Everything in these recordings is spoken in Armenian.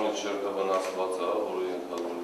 կողմից շերտը վնասված է, որը ենթադրված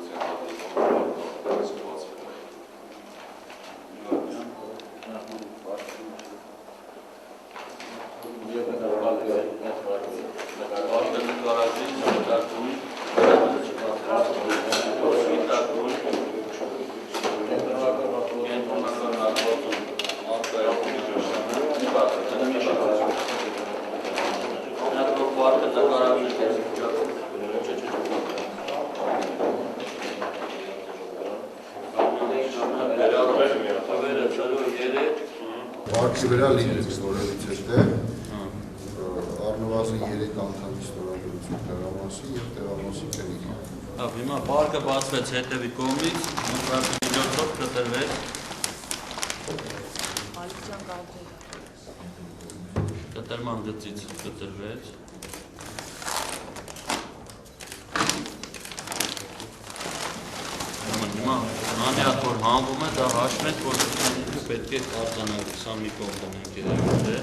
Պարկի վրա լինենք ստորելից հետը առնվազն 3 անդամի ստորագրություն տեղամասի և տեղամասի կնիկի։ Հիմա պարկը բացվեց հետևի կողմից, մնտրակի միջոցով կտրվեց։ Կտրման գծից կտրվեց։ Հիմա անյատ որ հանվում է, դա հաշվենք, որ պետք է արձանանք, սա մի կողմ դնենք երևույթ է։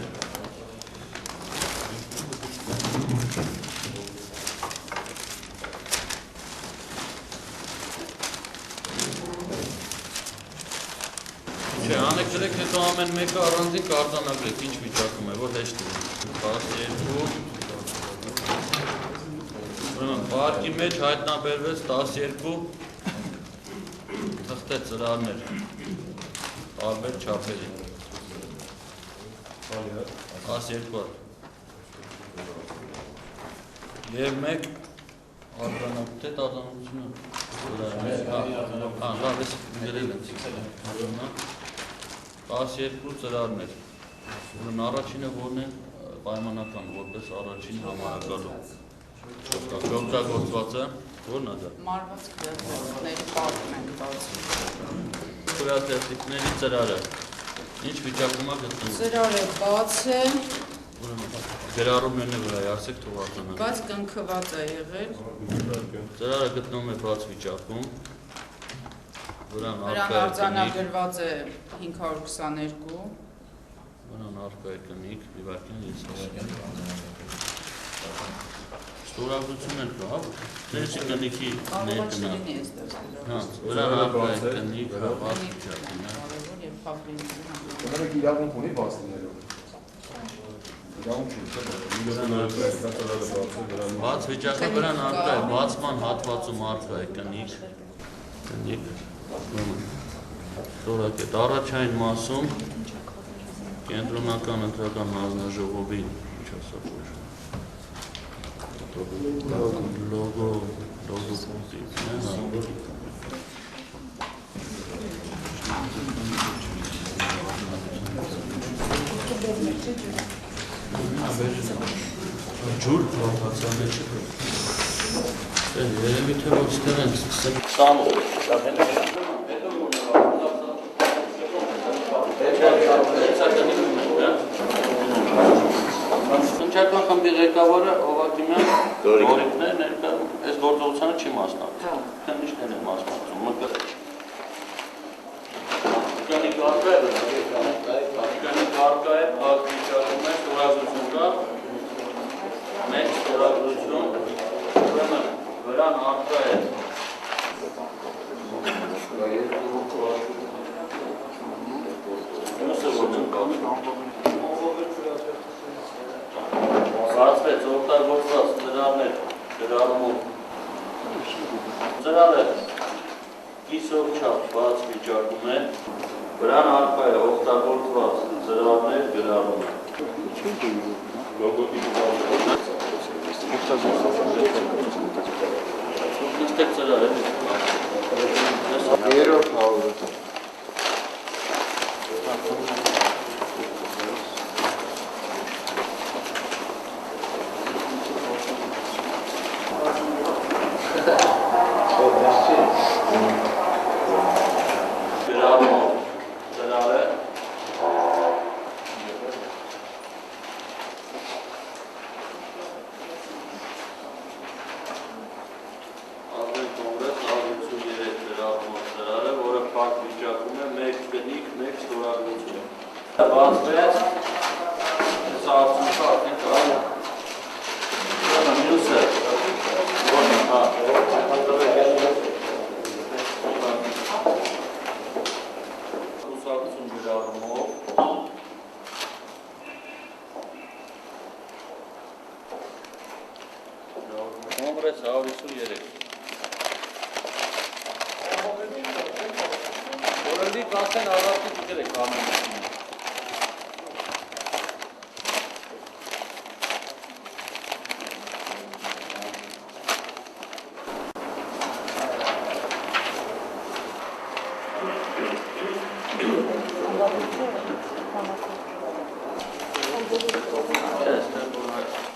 Չէ, անեք դրեք հետո ամեն մեկը առանձին կարձանագրեք, ինչ վիճակում է, որ հեշտ է։ 12 Պարկի մեջ հայտնաբերվեց 12 թղթե ծրարներ տարբեր չափերի 12 և մեկ արձանագրել է արձանագրությունը լավ ես գրել են 12 ծրարներ ուրն առաջինը որն է պայմանական որպես առաջին համարակալու օգտագործվածը որն է դա մարված քրեատիվների պարկն են բացում քրեատիվների ծրարը ինչ վիճակում է գտնվում ծրարը բաց է գրառումներն է վրա ասեք թող արձանագրել բայց կնքված է եղել ծրարը գտնվում է բաց վիճակում վրան արձանագրված է 522 վրան առկա է կնիկ իվարկին ես ստորագրություն են կա, ներսի կնիքի ներկնա վրան առկա է կնիկ բաց վիճակում Ոնեք իրավունք ունի բաց լինելով Բաց վիճակը վրան առկա է, բացման հատվածում առկա է կնիկ Ստորակետ առաջային մասում կենտրոնական ընտրական հանձնաժողովի լոգո ջուր պրոպացիաներ չկա երևի թե որ ստեղ են սկսել 20 Խնչական խմբի ղեկավարը Հովակիմյան Դորիկն է ներկայում, այս գործողությանը չի մասնակցում, քննիչներն են մասնակցում, Կնիկ առկա է, փակ վիճակում է, ստորագրություն կա, մեկ ստորագրություն, ուրեմն վրան առկա է Բացվեց օգտագործված ծրարներ գրառումով ծրարը կիսով չափ բաց վիճակում է վրան առկա է օգտագործված ծրարներ գրառումը Ինչտեղ ծրար է Երորդ հավորը Ուսակցություն գրառումով Կոնգրես 153 Որոնցի կասեն առատի դուքեր եք ամեն Yes,